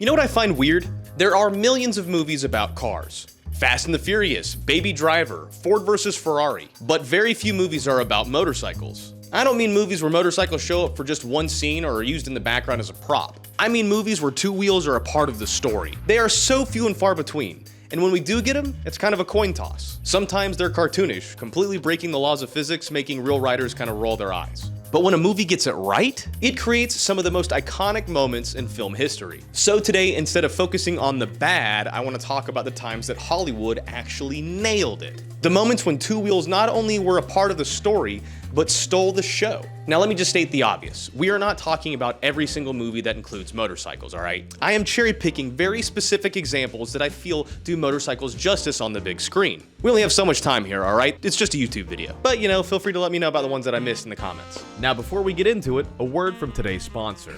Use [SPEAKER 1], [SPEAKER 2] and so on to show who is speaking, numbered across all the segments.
[SPEAKER 1] You know what I find weird? There are millions of movies about cars. Fast and the Furious, Baby Driver, Ford vs. Ferrari, but very few movies are about motorcycles. I don't mean movies where motorcycles show up for just one scene or are used in the background as a prop. I mean movies where two wheels are a part of the story. They are so few and far between. And when we do get them, it's kind of a coin toss. Sometimes they're cartoonish, completely breaking the laws of physics, making real writers kind of roll their eyes. But when a movie gets it right, it creates some of the most iconic moments in film history. So today, instead of focusing on the bad, I want to talk about the times that Hollywood actually nailed it. The moments when two wheels not only were a part of the story, but stole the show. Now let me just state the obvious. We are not talking about every single movie that includes motorcycles, alright? I am cherry picking very specific examples that I feel do motorcycles justice on the big screen. We only have so much time here, alright? It's just a YouTube video. But you know, feel free to let me know about the ones that I missed in the comments.
[SPEAKER 2] Now before we get into it, a word from today's sponsor.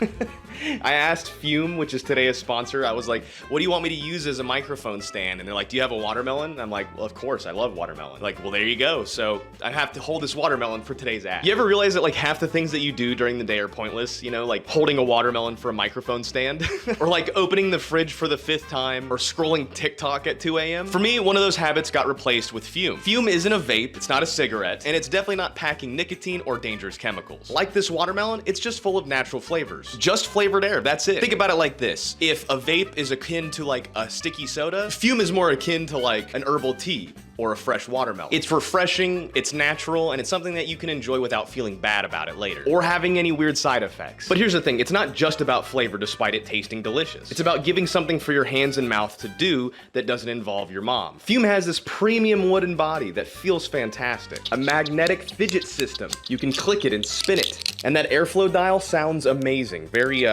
[SPEAKER 1] I asked Fume, which is today's sponsor, I was like, what do you want me to use as a microphone stand? And they're like, do you have a watermelon? And I'm like, well, of course, I love watermelon. Like, well, there you go. So I have to hold this watermelon for today's ad. You ever realize that like half the things that you do during the day are pointless? You know, like holding a watermelon for a microphone stand, or like opening the fridge for the 5th time, or scrolling TikTok at 2 a.m. For me, one of those habits got replaced with Fume. Fume isn't a vape, it's not a cigarette, and it's definitely not packing nicotine or dangerous chemicals. Like this watermelon, it's just full of natural flavors. Just flavored air, that's it. Think about it like this. If a vape is akin to like a sticky soda, Fume is more akin to like an herbal tea or a fresh watermelon. It's refreshing, it's natural, and it's something that you can enjoy without feeling bad about it later, or having any weird side effects. But here's the thing, it's not just about flavor despite it tasting delicious. It's about giving something for your hands and mouth to do that doesn't involve your mom. Fume has this premium wooden body that feels fantastic. A magnetic fidget system. You can click it and spin it. And that airflow dial sounds amazing. Very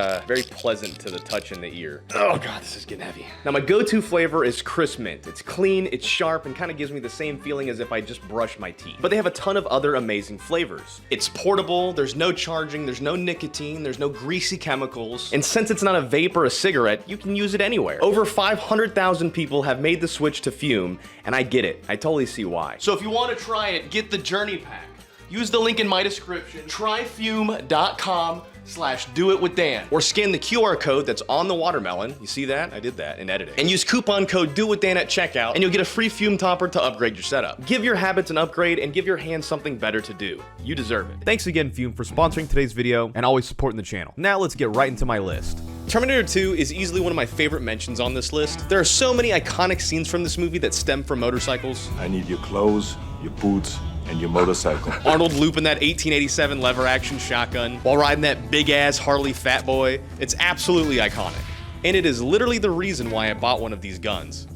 [SPEAKER 1] pleasant to the touch in the ear. Oh God, this is getting heavy. Now my go-to flavor is crisp mint. It's clean, it's sharp, and kind of gives me the same feeling as if I just brushed my teeth. But they have a ton of other amazing flavors. It's portable, there's no charging, there's no nicotine, there's no greasy chemicals, and since it's not a vape or a cigarette, you can use it anywhere. Over 500,000 people have made the switch to Fume, and I get it. I totally see why. So if you want to try it, get the Journey Pack. Use the link in my description, tryfume.com/doitwithdan, or scan the QR code that's on the watermelon. You see that? I did that in editing. And use coupon code DOITWITHDAN at checkout, and you'll get a free Fume topper to upgrade your setup. Give your habits an upgrade and give your hands something better to do. You deserve it.
[SPEAKER 2] Thanks again, Fume, for sponsoring today's video and always supporting the channel. Now let's get right into my list.
[SPEAKER 1] Terminator 2 is easily one of my favorite mentions on this list. There are so many iconic scenes from this movie that stem from motorcycles.
[SPEAKER 3] I need your clothes, your boots, and your motorcycle.
[SPEAKER 1] Arnold looping that 1887 lever action shotgun while riding that big ass Harley Fat Boy. It's absolutely iconic. And it is literally the reason why I bought one of these guns.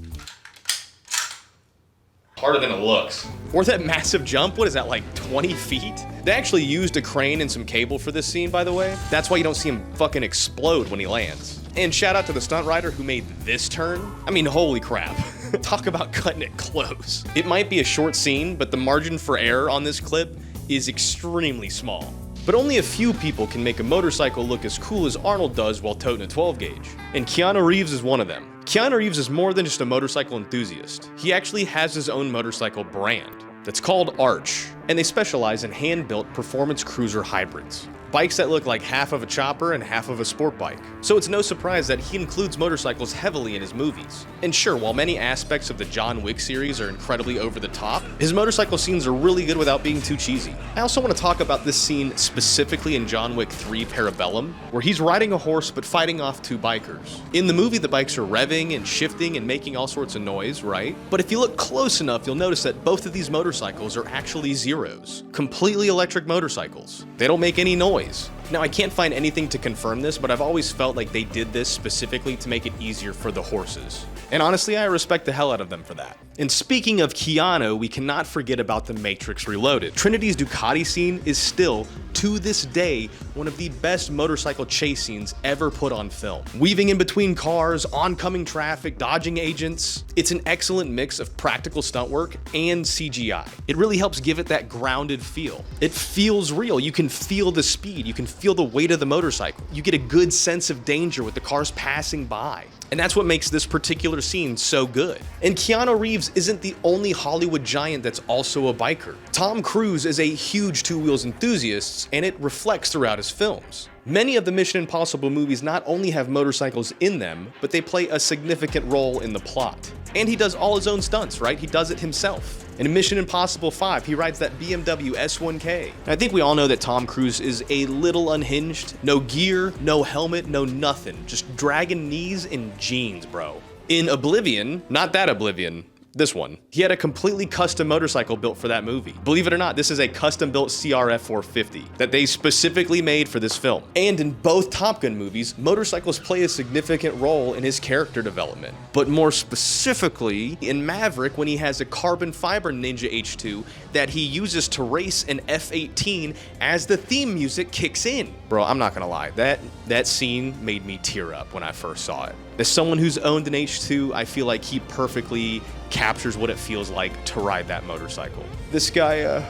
[SPEAKER 1] Harder than it looks. Or that massive jump, what is that, like 20 feet? They actually used a crane and some cable for this scene, by the way. That's why you don't see him fucking explode when he lands. And shout out to the stunt rider who made this turn. I mean, holy crap. Talk about cutting it close. It might be a short scene, but the margin for error on this clip is extremely small. But only a few people can make a motorcycle look as cool as Arnold does while toting a 12 gauge. And Keanu Reeves is one of them. Keanu Reeves is more than just a motorcycle enthusiast. He actually has his own motorcycle brand that's called Arch, and they specialize in hand-built performance cruiser hybrids. Bikes that look like half of a chopper and half of a sport bike. So it's no surprise that he includes motorcycles heavily in his movies. And sure, while many aspects of the John Wick series are incredibly over the top, his motorcycle scenes are really good without being too cheesy. I also want to talk about this scene specifically in John Wick 3 Parabellum, where he's riding a horse but fighting off two bikers. In the movie, the bikes are revving and shifting and making all sorts of noise, right? But if you look close enough, you'll notice that both of these motorcycles are actually Zeros. Completely electric motorcycles. They don't make any noise. Now, I can't find anything to confirm this, but I've always felt like they did this specifically to make it easier for the horses. And honestly, I respect the hell out of them for that. And speaking of Keanu, we cannot forget about The Matrix Reloaded. Trinity's Ducati scene is still, to this day, one of the best motorcycle chase scenes ever put on film. Weaving in between cars, oncoming traffic, dodging agents. It's an excellent mix of practical stunt work and CGI. It really helps give it that grounded feel. It feels real. You can feel the speed. You can feel the weight of the motorcycle. You get a good sense of danger with the cars passing by. And that's what makes this particular scene so good. And Keanu Reeves isn't the only Hollywood giant that's also a biker. Tom Cruise is a huge two wheels enthusiast, and it reflects throughout his films. Many of the Mission Impossible movies not only have motorcycles in them, but they play a significant role in the plot. And he does all his own stunts, right? He does it himself. In Mission Impossible 5, he rides that BMW S1K. And I think we all know that Tom Cruise is a little unhinged. No gear, no helmet, no nothing. Just dragging knees and jeans, bro. In Oblivion, not that Oblivion, this one, he had a completely custom motorcycle built for that movie. Believe it or not, this is a custom-built CRF 450 that they specifically made for this film. And in both Top Gun movies, motorcycles play a significant role in his character development. But more specifically, in Maverick, when he has a carbon fiber Ninja H2 that he uses to race an F-18 as the theme music kicks in. Bro, I'm not gonna lie, that scene made me tear up when I first saw it. As someone who's owned an H2, I feel like he perfectly captures what it feels like to ride that motorcycle. This guy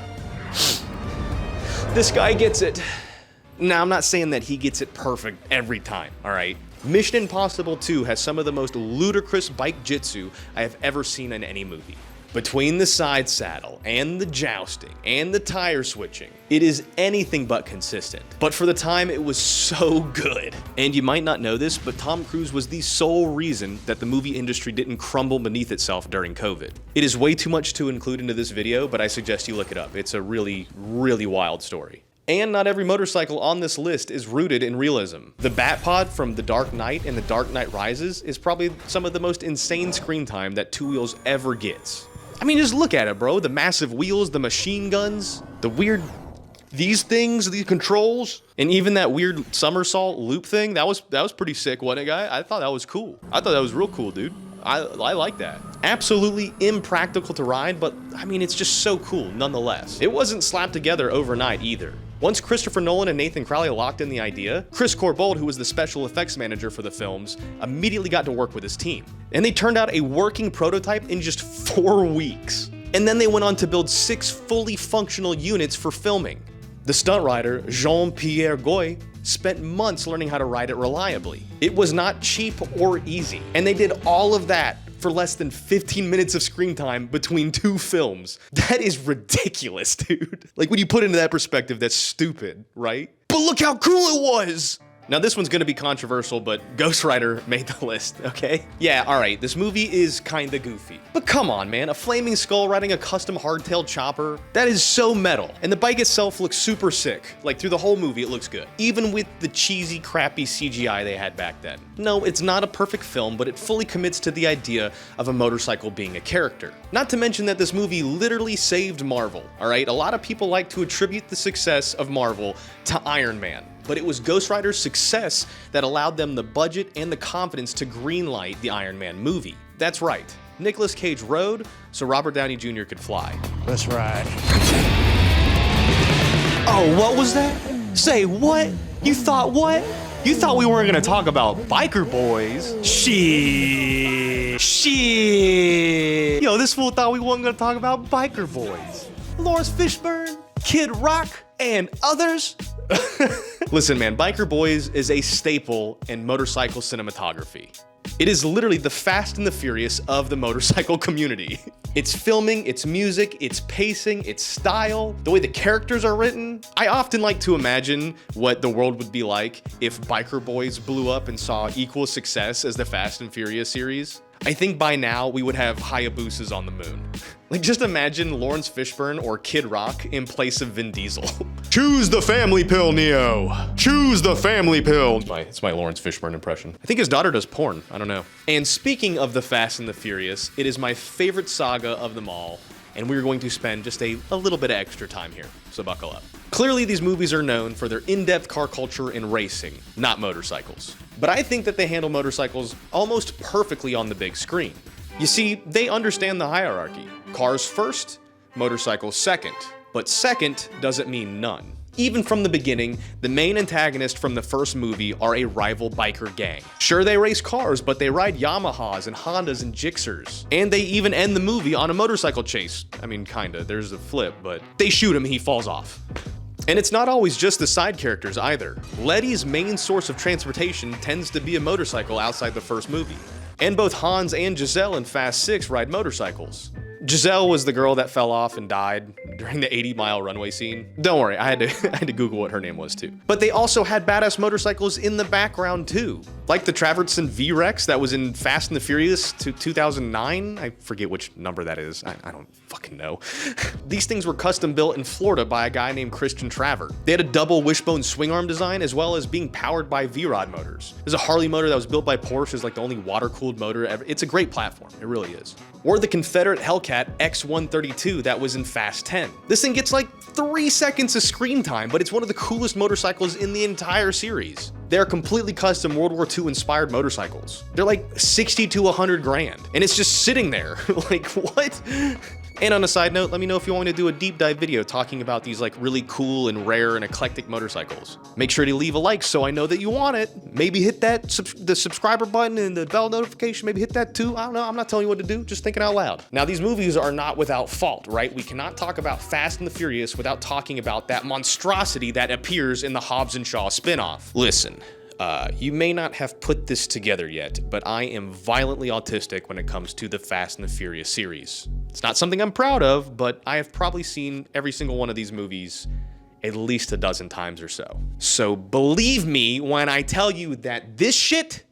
[SPEAKER 1] gets it. Now, I'm not saying that he gets it perfect every time, all right? Mission Impossible 2 has some of the most ludicrous bike jitsu I have ever seen in any movie. Between the side saddle and the jousting and the tire switching, it is anything but consistent. But for the time, it was so good. And you might not know this, but Tom Cruise was the sole reason that the movie industry didn't crumble beneath itself during COVID. It is way too much to include into this video, but I suggest you look it up. It's a really, really wild story. And not every motorcycle on this list is rooted in realism. The Batpod from The Dark Knight and The Dark Knight Rises is probably some of the most insane screen time that Two Wheels ever gets. I mean, just look at it, bro. The massive wheels, the machine guns, the weird, these things, these controls, and even that weird somersault loop thing. That was pretty sick, wasn't it, guy? I thought that was cool. I thought that was real cool, dude. I like that. Absolutely impractical to ride, but I mean, it's just so cool nonetheless. It wasn't slapped together overnight either. Once Christopher Nolan and Nathan Crowley locked in the idea, Chris Corbold, who was the special effects manager for the films, immediately got to work with his team. And they turned out a working prototype in just 4 weeks. And then they went on to build 6 fully functional units for filming. The stunt rider, Jean-Pierre Goy, spent months learning how to ride it reliably. It was not cheap or easy. And they did all of that for less than 15 minutes of screen time between 2 films. That is ridiculous, dude. Like, when you put it into that perspective, that's stupid, right? But look how cool it was! Now, this one's gonna be controversial, but Ghost Rider made the list, okay? Yeah, alright, this movie is kinda goofy. But come on, man, a flaming skull riding a custom hardtail chopper? That is so metal. And the bike itself looks super sick. Like, through the whole movie, it looks good. Even with the cheesy, crappy CGI they had back then. No, it's not a perfect film, but it fully commits to the idea of a motorcycle being a character. Not to mention that this movie literally saved Marvel, alright? A lot of people like to attribute the success of Marvel to Iron Man. But it was Ghost Rider's success that allowed them the budget and the confidence to greenlight the Iron Man movie. That's right, Nicolas Cage rode so Robert Downey Jr. could fly.
[SPEAKER 4] Let's ride.
[SPEAKER 1] Oh, what was that? Say what? You thought what? You thought we weren't gonna talk about biker boys? Shit. Yo, this fool thought we weren't gonna talk about biker boys. Lawrence Fishburne, Kid Rock, and others? Listen, man, Biker Boys is a staple in motorcycle cinematography. It is literally the Fast and the Furious of the motorcycle community. Its filming, its music, its pacing, its style, the way the characters are written. I often like to imagine what the world would be like if Biker Boys blew up and saw equal success as the Fast and Furious series. I think by now we would have Hayabusas on the moon. Like, just imagine Lawrence Fishburne or Kid Rock in place of Vin Diesel. Choose the family pill, Neo. Choose the family pill. It's my Lawrence Fishburne impression. I think his daughter does porn. I don't know. And speaking of the Fast and the Furious, it is my favorite saga of them all, and we're going to spend just a little bit of extra time here, so buckle up. Clearly, these movies are known for their in-depth car culture and racing, not motorcycles. But I think that they handle motorcycles almost perfectly on the big screen. You see, they understand the hierarchy. Cars first, motorcycles second. But second doesn't mean none. Even from the beginning, the main antagonist from the first movie are a rival biker gang. Sure, they race cars, but they ride Yamahas and Hondas and Gixxers. And they even end the movie on a motorcycle chase. I mean, kinda, there's a flip, but they shoot him, he falls off. And it's not always just the side characters either. Letty's main source of transportation tends to be a motorcycle outside the first movie. And both Hans and Giselle in Fast 6 ride motorcycles. Giselle was the girl that fell off and died during the 80-mile runway scene. Don't worry, I had to Google what her name was too. But they also had badass motorcycles in the background too. Like the Traverson V-Rex that was in Fast and the Furious 2009. I forget which number that is. I don't fucking know. These things were custom built in Florida by a guy named Christian Travert. They had a double wishbone swing arm design as well as being powered by V-Rod motors. There's a Harley motor that was built by Porsche. It's like the only water-cooled motor ever. It's a great platform. It really is. Or the Confederate Hellcat X132 that was in Fast 10. This thing gets like 3 seconds of screen time, but it's one of the coolest motorcycles in the entire series. They're completely custom World War II inspired motorcycles. They're like 60 to 100 grand, and it's just sitting there. Like, what? And on a side note, let me know if you want me to do a deep dive video talking about these like really cool and rare and eclectic motorcycles. Make sure to leave a like so I know that you want it. Maybe hit that the subscriber button and the bell notification, maybe hit that too. I don't know, I'm not telling you what to do, just thinking out loud. Now these movies are not without fault, right? We cannot talk about Fast and the Furious without talking about that monstrosity that appears in the Hobbs and Shaw spinoff. Listen. You may not have put this together yet, but I am violently autistic when it comes to the Fast and the Furious series. It's not something I'm proud of, but I have probably seen every single one of these movies at least a dozen times or so. So believe me when I tell you that this shit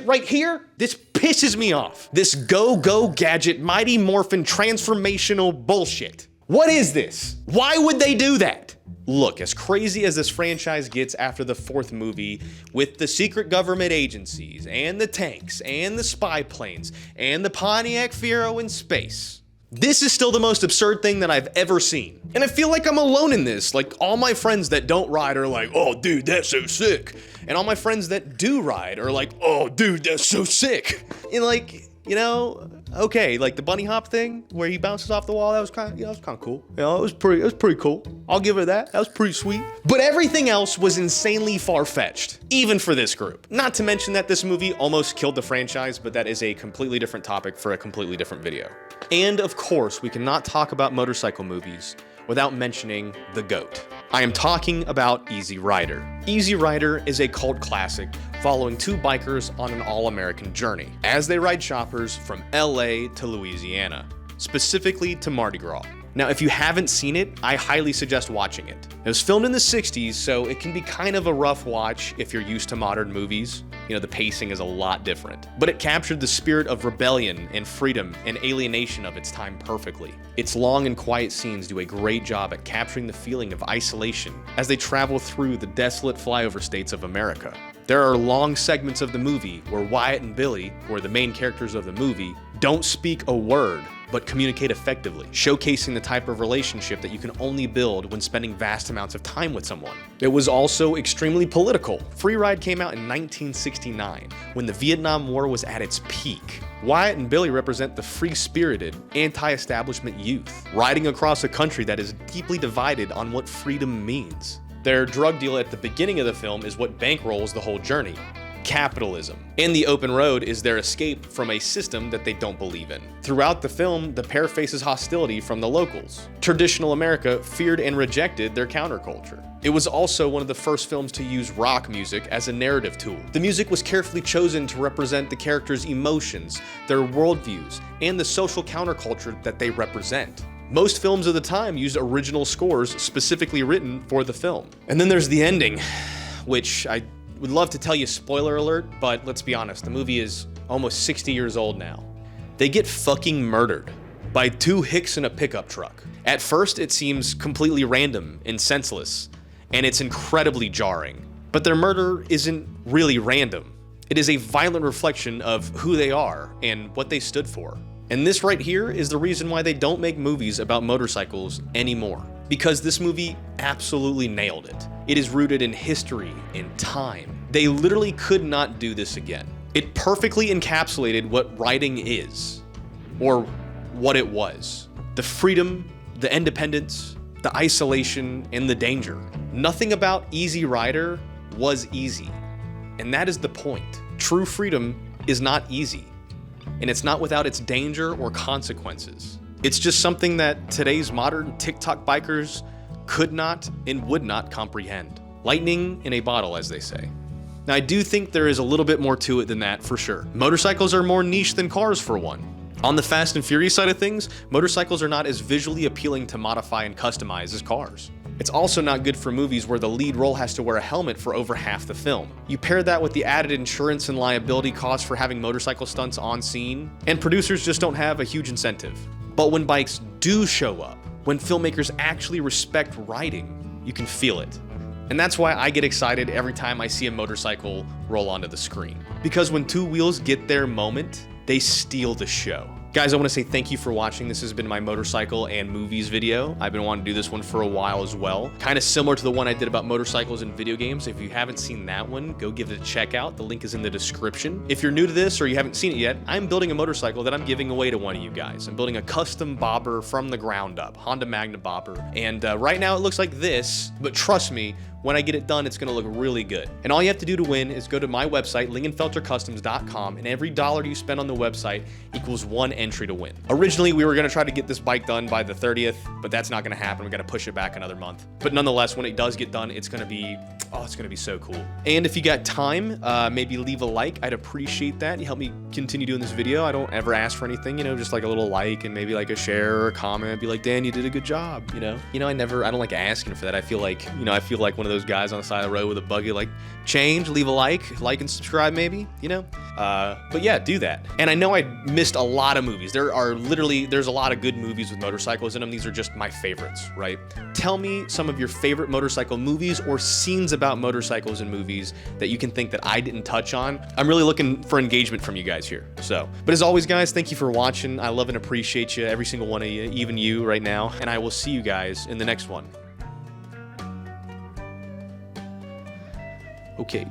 [SPEAKER 1] right here, this pisses me off. This go-go gadget, mighty morphin transformational bullshit. What is this? Why would they do that? Look, as crazy as this franchise gets after the 4th movie, with the secret government agencies, and the tanks, and the spy planes, and the Pontiac Fiero in space, this is still the most absurd thing that I've ever seen. And I feel like I'm alone in this. Like, all my friends that don't ride are like, oh dude, that's so sick. And all my friends that do ride are like, oh dude, that's so sick. And like, you know, okay, like the bunny hop thing where he bounces off the wall, that was kind of cool. You know, it was pretty cool. I'll give her that. That was pretty sweet. But everything else was insanely far-fetched, even for this group. Not to mention that this movie almost killed the franchise, but that is a completely different topic for a completely different video. And of course, we cannot talk about motorcycle movies without mentioning the GOAT. I am talking about Easy Rider. Easy Rider is a cult classic following 2 bikers on an all-American journey as they ride shoppers from LA to Louisiana, specifically to Mardi Gras. Now, if you haven't seen it, I highly suggest watching it. It was filmed in the 60s, so it can be kind of a rough watch if you're used to modern movies. You know, the pacing is a lot different. But it captured the spirit of rebellion and freedom and alienation of its time perfectly. Its long and quiet scenes do a great job at capturing the feeling of isolation as they travel through the desolate flyover states of America. There are long segments of the movie where Wyatt and Billy, who are the main characters of the movie, don't speak a word, but communicate effectively, showcasing the type of relationship that you can only build when spending vast amounts of time with someone. It was also extremely political. Free Ride came out in 1969, when the Vietnam War was at its peak. Wyatt and Billy represent the free-spirited, anti-establishment youth, riding across a country that is deeply divided on what freedom means. Their drug deal at the beginning of the film is what bankrolls the whole journey. Capitalism. And the open road is their escape from a system that they don't believe in. Throughout the film, the pair faces hostility from the locals. Traditional America feared and rejected their counterculture. It was also one of the first films to use rock music as a narrative tool. The music was carefully chosen to represent the characters' emotions, their worldviews, and the social counterculture that they represent. Most films of the time used original scores specifically written for the film. And then there's the ending, which I would love to tell you spoiler alert, but let's be honest, the movie is almost 60 years old now. They get fucking murdered by 2 hicks in a pickup truck. At first, it seems completely random and senseless, and it's incredibly jarring. But their murder isn't really random. It is a violent reflection of who they are and what they stood for. And this right here is the reason why they don't make movies about motorcycles anymore. Because this movie absolutely nailed it. It is rooted in history, in time. They literally could not do this again. It perfectly encapsulated what riding is, or what it was. The freedom, the independence, the isolation, and the danger. Nothing about Easy Rider was easy. And that is the point. True freedom is not easy. And it's not without its danger or consequences. It's just something that today's modern TikTok bikers could not and would not comprehend. Lightning in a bottle, as they say. Now, I do think there is a little bit more to it than that, for sure. Motorcycles are more niche than cars, for one. On the Fast and Furious side of things, motorcycles are not as visually appealing to modify and customize as cars. It's also not good for movies where the lead role has to wear a helmet for over half the film. You pair that with the added insurance and liability costs for having motorcycle stunts on scene, and producers just don't have a huge incentive. But when bikes do show up, when filmmakers actually respect riding, you can feel it. And that's why I get excited every time I see a motorcycle roll onto the screen. Because when two wheels get their moment, they steal the show. Guys, I want to say thank you for watching. This has been my motorcycle and movies video. I've been wanting to do this one for a while as well. Kind of similar to the one I did about motorcycles and video games. If you haven't seen that one, go give it a check out. The link is in the description. If you're new to this or you haven't seen it yet, I'm building a motorcycle that I'm giving away to one of you guys. I'm building a custom bobber from the ground up, Honda Magna bobber. And right now it looks like this, but trust me, when I get it done, it's gonna look really good. And all you have to do to win is go to my website, lingenfeltercustoms.com, and every dollar you spend on the website equals 1 entry to win. Originally, we were gonna try to get this bike done by the 30th, but that's not gonna happen. We gotta push it back another month. But nonetheless, when it does get done, it's gonna be so cool. And if you got time, maybe leave a like. I'd appreciate that. You help me continue doing this video. I don't ever ask for anything, you know, just like a little like and maybe like a share or a comment. Be like, Dan, you did a good job, you know? I don't like asking for that. I feel like one of those guys on the side of the road with a buggy, like, change, leave a like and subscribe maybe, but yeah, do that. And I know I missed a lot of movies. There's a lot of good movies with motorcycles in them. These are just my favorites, right? Tell me some of your favorite motorcycle movies or scenes about motorcycles in movies that you can think that I didn't touch on. I'm really looking for engagement from you guys here. But as always, guys, thank you for watching. I love and appreciate you, every single one of you, even you right now. And I will see you guys in the next one. Okay.